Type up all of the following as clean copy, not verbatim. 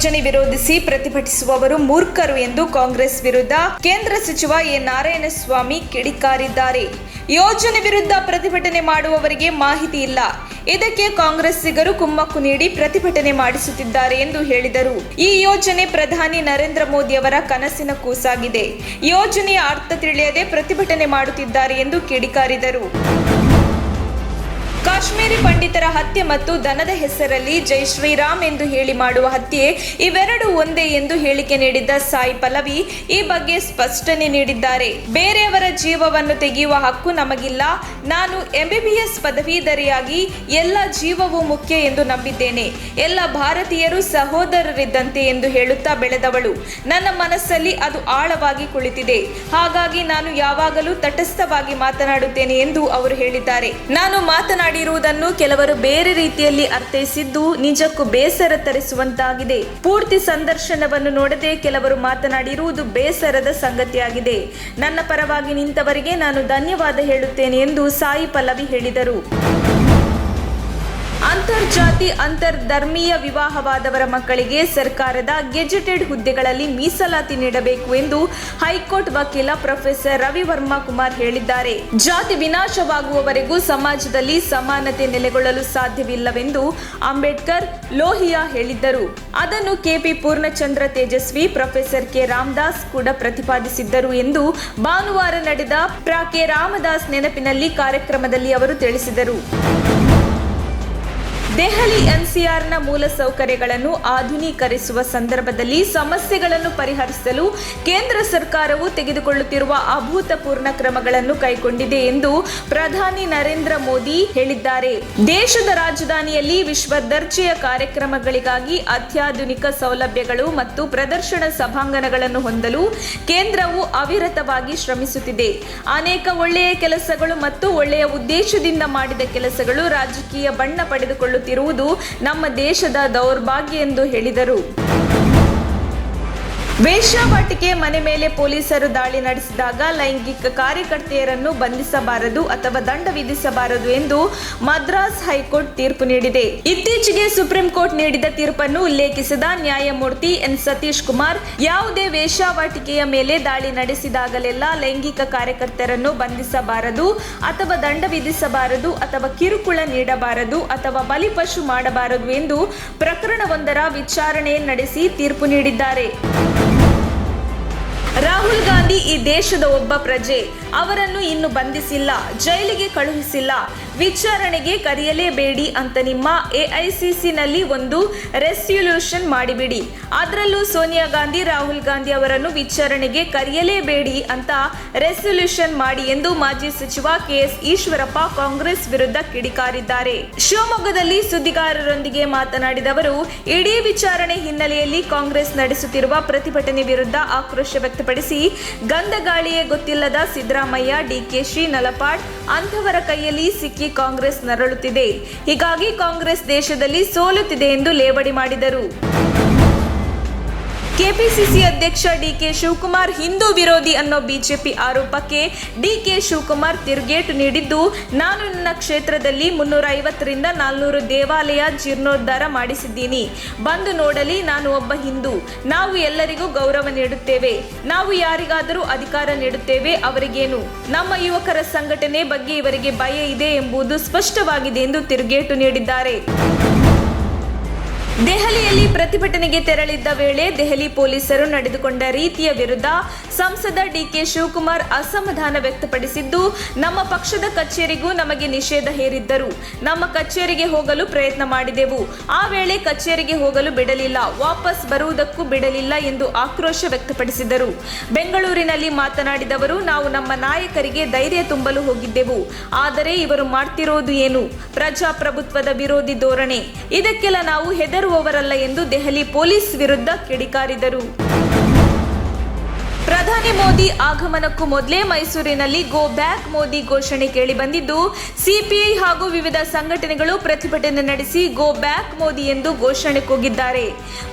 ಯೋಜನೆ ವಿರೋಧಿಸಿ ಪ್ರತಿಭಟಿಸುವವರು ಮೂರ್ಖರು ಎಂದು ಕಾಂಗ್ರೆಸ್ ವಿರುದ್ಧ ಕೇಂದ್ರ ಸಚಿವ ಎ ನಾರಾಯಣಸ್ವಾಮಿ ಕಿಡಿಕಾರಿದ್ದಾರೆ. ಯೋಜನೆ ವಿರುದ್ಧ ಪ್ರತಿಭಟನೆ ಮಾಡುವವರಿಗೆ ಮಾಹಿತಿ ಇಲ್ಲ. ಇದಕ್ಕೆ ಕಾಂಗ್ರೆಸ್ಸಿಗರು ಕುಮ್ಮಕ್ಕು ನೀಡಿ ಪ್ರತಿಭಟನೆ ಮಾಡಿಸುತ್ತಿದ್ದಾರೆ ಎಂದು ಹೇಳಿದರು. ಈ ಯೋಜನೆ ಪ್ರಧಾನಿ ನರೇಂದ್ರ ಮೋದಿ ಅವರ ಕನಸಿನ ಕೂಸಾಗಿದೆ. ಯೋಜನೆಯ ಅರ್ಥ ತಿಳಿಯದೆ ಪ್ರತಿಭಟನೆ ಮಾಡುತ್ತಿದ್ದಾರೆ ಎಂದು ಕಿಡಿಕಾರಿದರು. ಕಾಶ್ಮೀರಿ ಪಂಡಿತರ ಹತ್ಯೆ ಮತ್ತು ದನದ ಹೆಸರಲ್ಲಿ ಜೈ ಶ್ರೀರಾಮ್ ಎಂದು ಹೇಳಿ ಮಾಡುವ ಹತ್ಯೆ ಇವೆರಡು ಒಂದೇ ಎಂದು ಹೇಳಿಕೆ ನೀಡಿದ್ದ ಸಾಯಿ ಪಲ್ಲವಿ ಈ ಬಗ್ಗೆ ಸ್ಪಷ್ಟನೆ ನೀಡಿದ್ದಾರೆ. ಬೇರೆಯವರ ಜೀವವನ್ನು ತೆಗೆಯುವ ಹಕ್ಕು ನಮಗಿಲ್ಲ. ನಾನು MBBS ಪದವೀಧರೆಯಾಗಿ ಎಲ್ಲ ಜೀವವೂ ಮುಖ್ಯ ಎಂದು ನಂಬಿದ್ದೇನೆ. ಎಲ್ಲ ಭಾರತೀಯರು ಸಹೋದರರಿದ್ದಂತೆ ಎಂದು ಹೇಳುತ್ತಾ ಬೆಳೆದವಳು. ನನ್ನ ಮನಸ್ಸಲ್ಲಿ ಅದು ಆಳವಾಗಿ ಕುಳಿತಿದೆ. ಹಾಗಾಗಿ ನಾನು ಯಾವಾಗಲೂ ತಟಸ್ಥವಾಗಿ ಮಾತನಾಡುತ್ತೇನೆ ಎಂದು ಅವರು ಹೇಳಿದ್ದಾರೆ. ನಾನು ಮಾತನಾಡಿರುವುದನ್ನು ಕೆಲವರು ಬೇರೆ ರೀತಿಯಲ್ಲಿ ಅರ್ಥೈಸಿದ್ದು ನಿಜಕ್ಕೂ ಬೇಸರ ತರಿಸುವಂತಾಗಿದೆ. ಪೂರ್ತಿ ಸಂದರ್ಶನವನ್ನು ನೋಡದೆ ಕೆಲವರು ಮಾತನಾಡಿರುವುದು ಬೇಸರದ ಸಂಗತಿಯಾಗಿದೆ. ನನ್ನ ಪರವಾಗಿ ನಿಂತವರಿಗೆ ನಾನು ಧನ್ಯವಾದ ಹೇಳುತ್ತೇನೆ ಎಂದು ಸಾಯಿ ಪಲ್ಲವಿ ಹೇಳಿದರು. ಅಂತರ್ಜಾತಿ ಅಂತರ್ಧರ್ಮೀಯ ವಿವಾಹವಾದವರ ಮಕ್ಕಳಿಗೆ ಸರ್ಕಾರದ ಗೆಜೆಟೆಡ್ ಹುದ್ದೆಗಳಲ್ಲಿ ಮೀಸಲಾತಿ ನೀಡಬೇಕು ಎಂದು ಹೈಕೋರ್ಟ್ ವಕೀಲ ಪ್ರೊಫೆಸರ್ ರವಿವರ್ಮ ಕುಮಾರ್ ಹೇಳಿದ್ದಾರೆ. ಜಾತಿ ವಿನಾಶವಾಗುವವರೆಗೂ ಸಮಾಜದಲ್ಲಿ ಸಮಾನತೆ ನೆಲೆಗೊಳ್ಳಲು ಸಾಧ್ಯವಿಲ್ಲವೆಂದು ಅಂಬೇಡ್ಕರ್ ಲೋಹಿಯಾ ಹೇಳಿದ್ದರು. ಅದನ್ನು KP Purnachandra Tejaswi, professor K Ramdas ಕೂಡ ಪ್ರತಿಪಾದಿಸಿದ್ದರು ಎಂದು ಭಾನುವಾರ ನಡೆದ K ರಾಮದಾಸ್ ನೆನಪಿನಲ್ಲಿ ಕಾರ್ಯಕ್ರಮದಲ್ಲಿ ಅವರು ತಿಳಿಸಿದರು. ದೆಹಲಿ NCRನ ಮೂಲಸೌಕರ್ಯಗಳನ್ನು ಆಧುನೀಕರಿಸುವ ಸಂದರ್ಭದಲ್ಲಿ ಸಮಸ್ಯೆಗಳನ್ನು ಪರಿಹರಿಸಲು ಕೇಂದ್ರ ಸರ್ಕಾರವು ತೆಗೆದುಕೊಳ್ಳುತ್ತಿರುವ ಅಭೂತಪೂರ್ವ ಕ್ರಮಗಳನ್ನು ಕೈಗೊಂಡಿದೆ ಎಂದು ಪ್ರಧಾನಿ ನರೇಂದ್ರ ಮೋದಿ ಹೇಳಿದ್ದಾರೆ. ದೇಶದ ರಾಜಧಾನಿಯಲ್ಲಿ ವಿಶ್ವ ದರ್ಜೆಯ ಕಾರ್ಯಕ್ರಮಗಳಿಗಾಗಿ ಅತ್ಯಾಧುನಿಕ ಸೌಲಭ್ಯಗಳು ಮತ್ತು ಪ್ರದರ್ಶನ ಸಭಾಂಗಣಗಳನ್ನು ಹೊಂದಲು ಕೇಂದ್ರವು ಅವಿರತವಾಗಿ ಶ್ರಮಿಸುತ್ತಿದೆ. ಅನೇಕ ಒಳ್ಳೆಯ ಕೆಲಸಗಳು ಮತ್ತು ಒಳ್ಳೆಯ ಉದ್ದೇಶದಿಂದ ಮಾಡಿದ ಕೆಲಸಗಳು ರಾಜಕೀಯ ಬಣ್ಣ ಪಡೆದುಕೊಳ್ಳುತ್ತಿರುವುದು ನಮ್ಮ ದೇಶದ ದೌರ್ಭಾಗ್ಯ ಎಂದು ಹೇಳಿದರು. ವೇಶ್ಯಾವಾಟಿಕೆ ಮನೆ ಮೇಲೆ ಪೊಲೀಸರು ದಾಳಿ ನಡೆಸಿದಾಗ ಲೈಂಗಿಕ ಕಾರ್ಯಕರ್ತೆಯರನ್ನು ಬಂಧಿಸಬಾರದು ಅಥವಾ ದಂಡ ವಿಧಿಸಬಾರದು ಎಂದು ಮದ್ರಾಸ್ ಹೈಕೋರ್ಟ್ ತೀರ್ಪು ನೀಡಿದೆ. ಇತ್ತೀಚೆಗೆ ಸುಪ್ರೀಂ ಕೋರ್ಟ್ ನೀಡಿದ ತೀರ್ಪನ್ನು ಉಲ್ಲೇಖಿಸಿದ ನ್ಯಾಯಮೂರ್ತಿ ಎನ್ ಸತೀಶ್ ಕುಮಾರ್, ಯಾವುದೇ ವೇಶ್ಯಾವಾಟಿಕೆಯ ಮೇಲೆ ದಾಳಿ ನಡೆಸಿದಾಗಲೆಲ್ಲ ಲೈಂಗಿಕ ಕಾರ್ಯಕರ್ತರನ್ನು ಬಂಧಿಸಬಾರದು ಅಥವಾ ದಂಡ ವಿಧಿಸಬಾರದು ಅಥವಾ ಕಿರುಕುಳ ನೀಡಬಾರದು ಅಥವಾ ಬಲಿಪಶು ಮಾಡಬಾರದು ಎಂದು ಪ್ರಕರಣವೊಂದರ ವಿಚಾರಣೆ ನಡೆಸಿ ತೀರ್ಪು ನೀಡಿದ್ದಾರೆ. ರಾಹುಲ್ ಗಾಂಧಿ ಈ ದೇಶದ ಒಬ್ಬ ಪ್ರಜೆ. ಅವರನ್ನು ಇನ್ನು ಬಂಧಿಸಿಲ್ಲ, ಜೈಲಿಗೆ ಕಳುಹಿಸಿಲ್ಲ, ವಿಚಾರಣೆಗೆ ಕರೆಯಲೇಬೇಡಿ ಅಂತ ನಿಮ್ಮ AICCನಲ್ಲಿ ಒಂದು ರೆಸಲ್ಯೂಷನ್ ಮಾಡಿಬಿಡಿ. ಅದರಲ್ಲೂ ಸೋನಿಯಾ ಗಾಂಧಿ, ರಾಹುಲ್ ಗಾಂಧಿ ಅವರನ್ನು ವಿಚಾರಣೆಗೆ ಕರೆಯಲೇಬೇಡಿ ಅಂತ ರೆಸಲ್ಯೂಷನ್ ಮಾಡಿ ಎಂದು ಮಾಜಿ ಸಚಿವ KS ಈಶ್ವರಪ್ಪ ಕಾಂಗ್ರೆಸ್ ವಿರುದ್ಧ ಕಿಡಿಕಾರಿದ್ದಾರೆ. ಶಿವಮೊಗ್ಗದಲ್ಲಿ ಸುದ್ದಿಗಾರರೊಂದಿಗೆ ಮಾತನಾಡಿದ ಅವರು, ಇಡೀ ವಿಚಾರಣೆ ಹಿನ್ನೆಲೆಯಲ್ಲಿ ಕಾಂಗ್ರೆಸ್ ನಡೆಸುತ್ತಿರುವ ಪ್ರತಿಭಟನೆ ವಿರುದ್ಧ ಆಕ್ರೋಶ ವ್ಯಕ್ತಪಡಿಸಿ, ಗಂಧಗಾಳಿಯೇ ಗೊತ್ತಿಲ್ಲದ ಸಿದ್ದರಾಮಯ್ಯ, DKಶಿ, ನಲಪಾಡ್ ಅಂಥವರ ಕೈಯಲ್ಲಿ ಸಿಕ್ಕಿ ಕಾಂಗ್ರೆಸ್ ನರಳುತ್ತಿದೆ. ಹೀಗಾಗಿ ಕಾಂಗ್ರೆಸ್ ದೇಶದಲ್ಲಿ ಸೋಲುತ್ತಿದೆ ಎಂದು ಲೇವಡಿ ಮಾಡಿದರು. ಕೆಪಿಸಿಸಿ ಅಧ್ಯಕ್ಷ DK ಶಿವಕುಮಾರ್ ಹಿಂದೂ ವಿರೋಧಿ ಅನ್ನೋ ಬಿಜೆಪಿ ಆರೋಪಕ್ಕೆ DK ಶಿವಕುಮಾರ್ ತಿರುಗೇಟು ನೀಡಿದ್ದು, ನಾನು ನನ್ನ ಕ್ಷೇತ್ರದಲ್ಲಿ 350ರಿಂದ 400 ದೇವಾಲಯ ಜೀರ್ಣೋದ್ಧಾರ ಮಾಡಿಸಿದ್ದೀನಿ. ಬಂದು ನೋಡಲಿ, ನಾನು ಒಬ್ಬ ಹಿಂದೂ. ನಾವು ಎಲ್ಲರಿಗೂ ಗೌರವ ನೀಡುತ್ತೇವೆ. ನಾವು ಯಾರಿಗಾದರೂ ಅಧಿಕಾರ ನೀಡುತ್ತೇವೆ, ಅವರಿಗೇನು? ನಮ್ಮ ಯುವಕರ ಸಂಘಟನೆ ಬಗ್ಗೆ ಇವರಿಗೆ ಭಯ ಇದೆ ಎಂಬುದು ಸ್ಪಷ್ಟವಾಗಿದೆ ಎಂದು ತಿರುಗೇಟು ನೀಡಿದ್ದಾರೆ. ದೆಹಲಿಯಲ್ಲಿ ಪ್ರತಿಭಟನೆಗೆ ತೆರಳಿದ್ದ ವೇಳೆ ದೆಹಲಿ ಪೊಲೀಸರು ನಡೆದುಕೊಂಡ ರೀತಿಯ ವಿರುದ್ಧ ಸಂಸದ DK ಶಿವಕುಮಾರ್ ಅಸಮಾಧಾನ ವ್ಯಕ್ತಪಡಿಸಿದ್ದು, ನಮ್ಮ ಪಕ್ಷದ ಕಚೇರಿಗೂ ನಮಗೆ ನಿಷೇಧ ಹೇರಿದ್ದರು. ನಮ್ಮ ಕಚೇರಿಗೆ ಹೋಗಲು ಪ್ರಯತ್ನ ಮಾಡಿದೆವು. ಆ ವೇಳೆ ಕಚೇರಿಗೆ ಹೋಗಲು ಬಿಡಲಿಲ್ಲ, ವಾಪಸ್ ಬರುವುದಕ್ಕೂ ಬಿಡಲಿಲ್ಲ ಎಂದು ಆಕ್ರೋಶ ವ್ಯಕ್ತಪಡಿಸಿದರು. ಬೆಂಗಳೂರಿನಲ್ಲಿ ಮಾತನಾಡಿದವರು, ನಾವು ನಮ್ಮ ನಾಯಕರಿಗೆ ಧೈರ್ಯ ತುಂಬಲು ಹೋಗಿದ್ದೆವು. ಆದರೆ ಇವರು ಮಾಡ್ತಿರೋದು ಏನು? ಪ್ರಜಾಪ್ರಭುತ್ವದ ವಿರೋಧಿ ಧೋರಣೆ. ಇದಕ್ಕೆಲ್ಲ ನಾವು ಹೆದರುವವರಲ್ಲ ಎಂದು ದೆಹಲಿ ಪೊಲೀಸ್ ವಿರುದ್ಧ ಕಿಡಿಕಾರಿದರು. ಪ್ರಧಾನಿ ಮೋದಿ ಆಗಮನಕ್ಕೂ ಮೊದಲೇ ಮೈಸೂರಿನಲ್ಲಿ ಗೋ ಬ್ಯಾಕ್ ಮೋದಿ ಘೋಷಣೆ ಕೇಳಿಬಂದಿದ್ದು, ಸಿಪಿಐ ಹಾಗೂ ವಿವಿಧ ಸಂಘಟನೆಗಳು ಪ್ರತಿಭಟನೆ ನಡೆಸಿ ಗೋ ಬ್ಯಾಕ್ ಮೋದಿ ಎಂದು ಘೋಷಣೆ ಕೂಗಿದ್ದಾರೆ.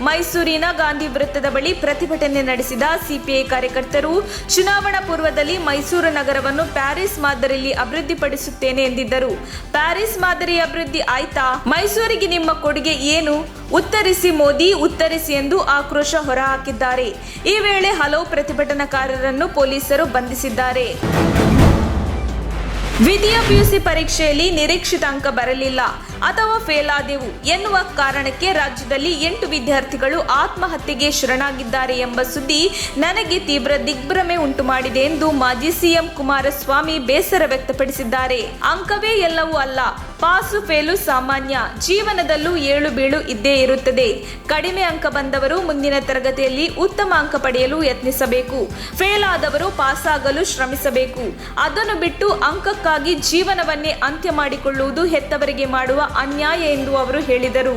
ಮೈಸೂರಿನ ಗಾಂಧಿ ವೃತ್ತದ ಬಳಿ ಪ್ರತಿಭಟನೆ ನಡೆಸಿದ ಸಿಪಿಐ ಕಾರ್ಯಕರ್ತರು ಚುನಾವಣಾ ಪೂರ್ವದಲ್ಲಿ ಮೈಸೂರು ನಗರವನ್ನು ಪ್ಯಾರಿಸ್ ಮಾದರಿಯಲ್ಲಿ ಅಭಿವೃದ್ಧಿಪಡಿಸುತ್ತೇನೆ ಎಂದಿದ್ದರು. ಪ್ಯಾರಿಸ್ ಮಾದರಿ ಅಭಿವೃದ್ಧಿ ಆಯ್ತಾ? ಮೈಸೂರಿಗೆ ನಿಮ್ಮ ಕೊಡುಗೆ ಏನು? ಉತ್ತರಿಸಿ ಮೋದಿ, ಉತ್ತರಿಸಿ ಎಂದು ಆಕ್ರೋಶ ಹೊರಹಾಕಿದ್ದಾರೆ. ಈ ವೇಳೆ ಹಲವು ಪ್ರತಿಭಟನಾಕಾರರನ್ನು ಪೊಲೀಸರು ಬಂಧಿಸಿದ್ದಾರೆ. ದ್ವಿತೀಯ ಪಿಯುಸಿ ಪರೀಕ್ಷೆಯಲ್ಲಿ ನಿರೀಕ್ಷಿತ ಅಂಕ ಬರಲಿಲ್ಲ ಅಥವಾ ಫೇಲ್ ಆದೆವು ಎನ್ನುವ ಕಾರಣಕ್ಕೆ ರಾಜ್ಯದಲ್ಲಿ 8 ವಿದ್ಯಾರ್ಥಿಗಳು ಆತ್ಮಹತ್ಯೆಗೆ ಶರಣಾಗಿದ್ದಾರೆ ಎಂಬ ಸುದ್ದಿ ನನಗೆ ತೀವ್ರ ದಿಗ್ಭ್ರಮೆ ಉಂಟು ಮಾಡಿದೆ ಎಂದು ಮಾಜಿ ಸಿಎಂ ಕುಮಾರಸ್ವಾಮಿ ಬೇಸರ ವ್ಯಕ್ತಪಡಿಸಿದ್ದಾರೆ. ಅಂಕವೇ ಎಲ್ಲವೂ ಅಲ್ಲ, ಪಾಸು ಫೇಲು ಸಾಮಾನ್ಯ, ಜೀವನದಲ್ಲೂ ಏಳು ಬೀಳು ಇದ್ದೇ ಇರುತ್ತದೆ. ಕಡಿಮೆ ಅಂಕ ಬಂದವರು ಮುಂದಿನ ತರಗತಿಯಲ್ಲಿ ಉತ್ತಮ ಅಂಕ ಪಡೆಯಲು ಯತ್ನಿಸಬೇಕು. ಫೇಲ್ ಆದವರು ಪಾಸಾಗಲು ಶ್ರಮಿಸಬೇಕು. ಅದನ್ನು ಬಿಟ್ಟು ಅಂಕಕ್ಕಾಗಿ ಜೀವನವನ್ನೇ ಅಂತ್ಯ ಮಾಡಿಕೊಳ್ಳುವುದು ಹೆತ್ತವರಿಗೆ ಮಾಡುವ ಅನ್ಯಾಯ ಎಂದು ಅವರು ಹೇಳಿದರು.